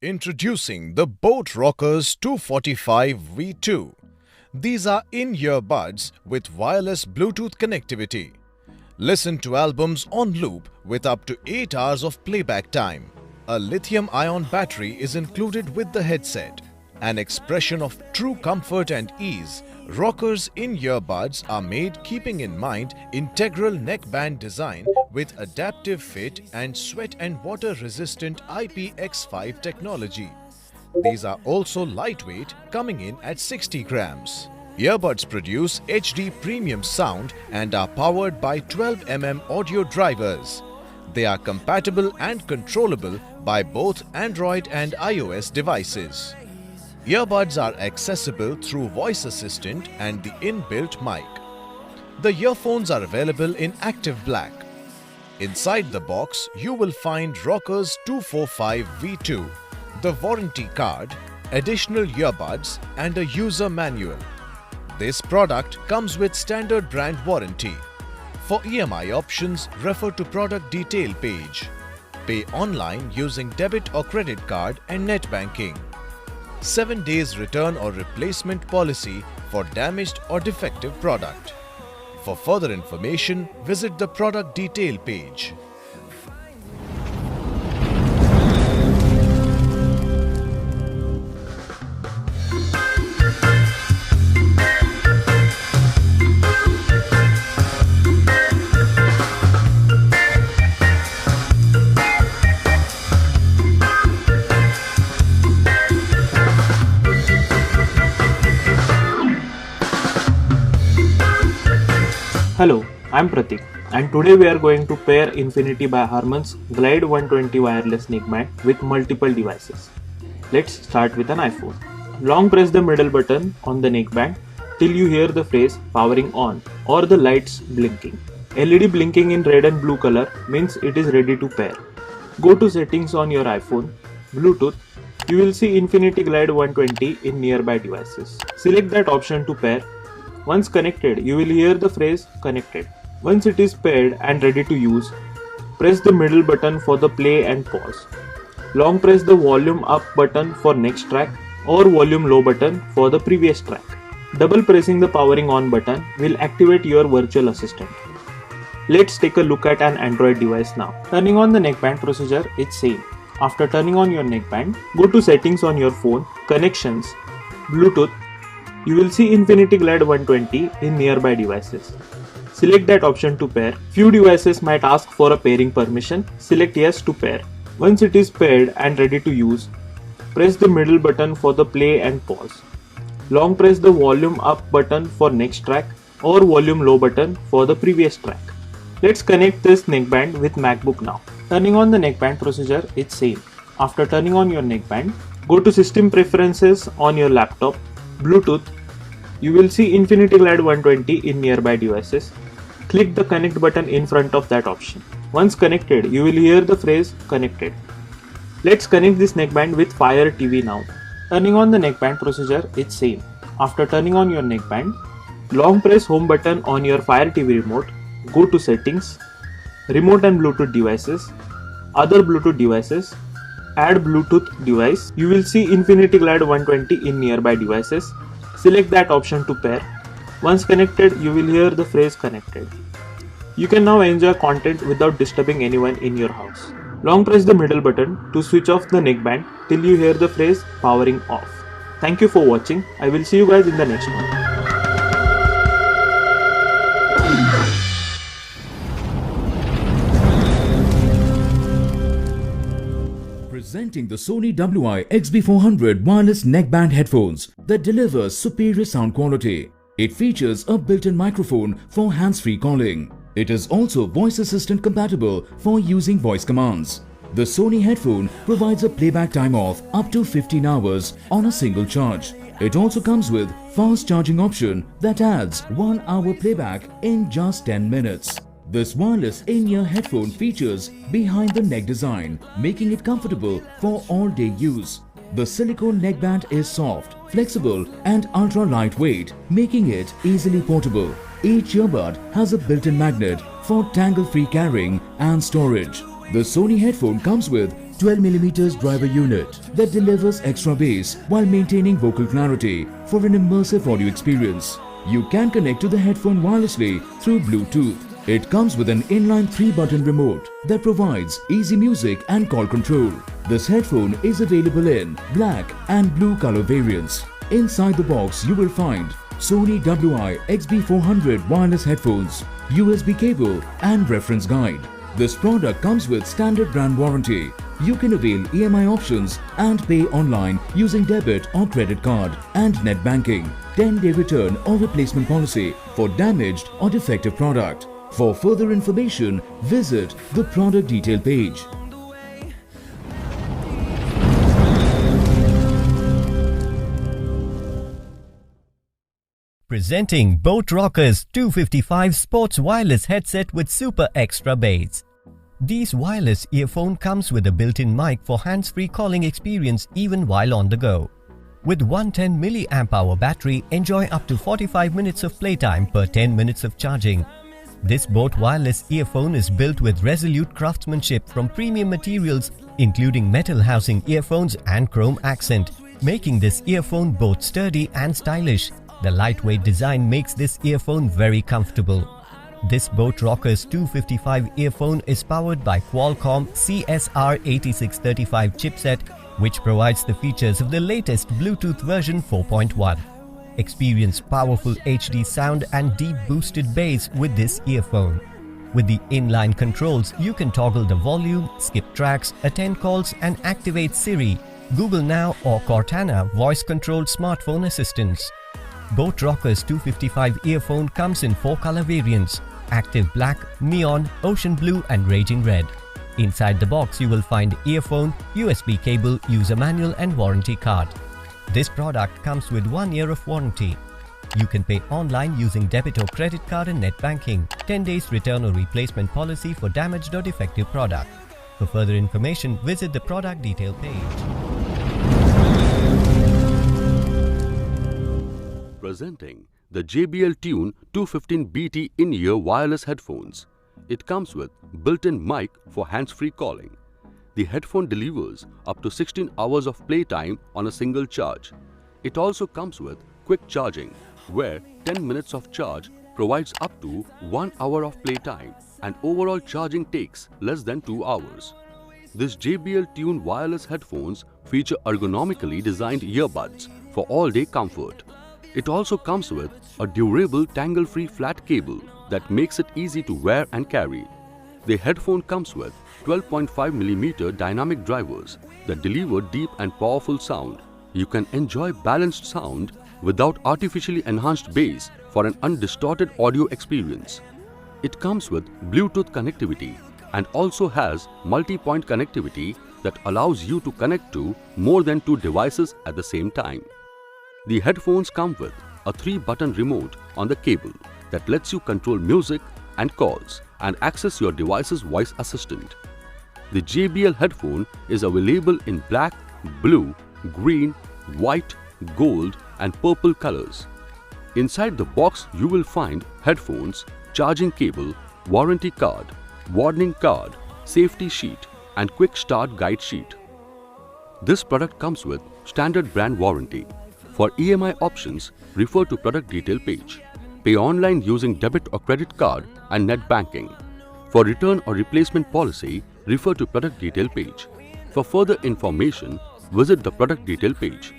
Introducing the Boat Rockers 245 V2. These are in-ear buds with wireless Bluetooth connectivity. Listen to albums on loop with up to 8 hours of playback time. A lithium-ion battery is included with the headset. An expression of true comfort and ease, Rockers in-ear buds are made keeping in mind integral neckband design with adaptive fit and sweat and water resistant IPX5 technology. These are also lightweight, coming in at 60 grams. Earbuds produce HD premium sound and are powered by 12mm audio drivers. They are compatible and controllable by both Android and iOS devices. Earbuds are accessible through voice assistant and the inbuilt mic. The earphones are available in active black. Inside the box, you will find Rockers 245 V2, the warranty card, additional earbuds and a user manual. This product comes with standard brand warranty. For EMI options, refer to product detail page. Pay online using debit or credit card and net banking. 7 days return or replacement policy for damaged or defective product. For further information, visit the product detail page. Hello, I'm Pratik and today we are going to pair Infinity by Harman's Glide 120 wireless neckband with multiple devices. Let's start with an iPhone. Long press the middle button on the neckband till you hear the phrase powering on or the lights blinking. LED blinking in red and blue color means it is ready to pair. Go to settings on your iPhone, Bluetooth. You will see Infinity Glide 120 in nearby devices. Select that option to pair. Once connected, you will hear the phrase connected. Once it is paired and ready to use, press the middle button for the play and pause. Long press the volume up button for next track or volume low button for the previous track. Double pressing the powering on button will activate your virtual assistant. Let's take a look at an Android device now. Turning on the neckband procedure is same. After turning on your neckband, go to settings on your phone, connections, Bluetooth. You will see Infinity Glide 120 in nearby devices. Select that option to pair. Few devices might ask for a pairing permission. Select yes to pair. Once it is paired and ready to use, press the middle button for the play and pause. Long press the volume up button for next track or volume low button for the previous track. Let's connect this neckband with MacBook now. Turning on the neckband procedure is same. After turning on your neckband, go to System Preferences on your laptop, Bluetooth. You will see Infinity Glide 120 in nearby devices. Click the connect button in front of that option. Once connected, you will hear the phrase connected. Let's connect this neckband with Fire TV now. Turning on the neckband procedure is same. After turning on your neckband, long press home button on your Fire TV remote. Go to settings, remote and Bluetooth devices, other Bluetooth devices, add Bluetooth device. You will see Infinity Glide 120 in nearby devices. Select that option to pair. Once connected, you will hear the phrase connected. You can now enjoy content without disturbing anyone in your house. Long press the middle button to switch off the neckband till you hear the phrase powering off. Thank you for watching. I will see you guys in the next one. Presenting the Sony WI-XB400 wireless neckband headphones that delivers superior sound quality. It features a built-in microphone for hands-free calling. It is also voice assistant compatible for using voice commands. The Sony headphone provides a playback time of up to 15 hours on a single charge. It also comes with fast charging option that adds 1 hour playback in just 10 minutes. This wireless in-ear headphone features behind the neck design, making it comfortable for all-day use. The silicone neckband is soft, flexible and ultra lightweight, making it easily portable. Each earbud has a built-in magnet for tangle-free carrying and storage. The Sony headphone comes with 12mm driver unit that delivers extra bass while maintaining vocal clarity for an immersive audio experience. You can connect to the headphone wirelessly through Bluetooth. It comes with an inline 3-button remote that provides easy music and call control. This headphone is available in black and blue color variants. Inside the box you will find Sony WI-XB400 wireless headphones, USB cable and reference guide. This product comes with standard brand warranty. You can avail EMI options and pay online using debit or credit card and net banking. 10-day return or replacement policy for damaged or defective product. For further information, visit the product detail page. Presenting Boat Rockers 255 Sports Wireless Headset with Super Extra Bass. These wireless earphone comes with a built-in mic for hands-free calling experience even while on the go. With 110 mAh battery, enjoy up to 45 minutes of playtime per 10 minutes of charging. This Boat wireless earphone is built with resolute craftsmanship from premium materials including metal housing earphones and chrome accent, making this earphone both sturdy and stylish. The lightweight design makes this earphone very comfortable. This Boat Rockers 255 earphone is powered by Qualcomm CSR8635 chipset, which provides the features of the latest Bluetooth version 4.1. Experience powerful HD sound and deep boosted bass with this earphone. With the inline controls, you can toggle the volume, skip tracks, attend calls and activate Siri, Google Now or Cortana voice-controlled smartphone assistants. Boat Rockers 255 earphone comes in 4 color variants: Active Black, Neon, Ocean Blue and Raging Red. Inside the box you will find earphone, USB cable, user manual and warranty card. This product comes with 1 year of warranty. You can pay online using debit or credit card and net banking. 10 days return or replacement policy for damaged or defective product. For further information, visit the product detail page. Presenting the JBL Tune 215BT in-ear wireless headphones. It comes with built-in mic for hands-free calling. The headphone delivers up to 16 hours of playtime on a single charge. It also comes with quick charging, where 10 minutes of charge provides up to 1 hour of playtime and overall charging takes less than 2 hours. This JBL Tune wireless headphones feature ergonomically designed earbuds for all-day comfort. It also comes with a durable tangle-free flat cable that makes it easy to wear and carry. The headphone comes with 12.5mm dynamic drivers that deliver deep and powerful sound. You can enjoy balanced sound without artificially enhanced bass for an undistorted audio experience. It comes with Bluetooth connectivity and also has multi-point connectivity that allows you to connect to more than 2 devices at the same time. The headphones come with a 3-button remote on the cable that lets you control music and calls and access your device's voice assistant. The JBL headphone is available in black, blue, green, white, gold and purple colors. Inside the box you will find headphones, charging cable, warranty card, warning card, safety sheet and quick start guide sheet. This product comes with standard brand warranty. For EMI options, refer to product detail page. Pay online using debit or credit card and net banking. For return or replacement policy, refer to product detail page. For further information, visit the product detail page.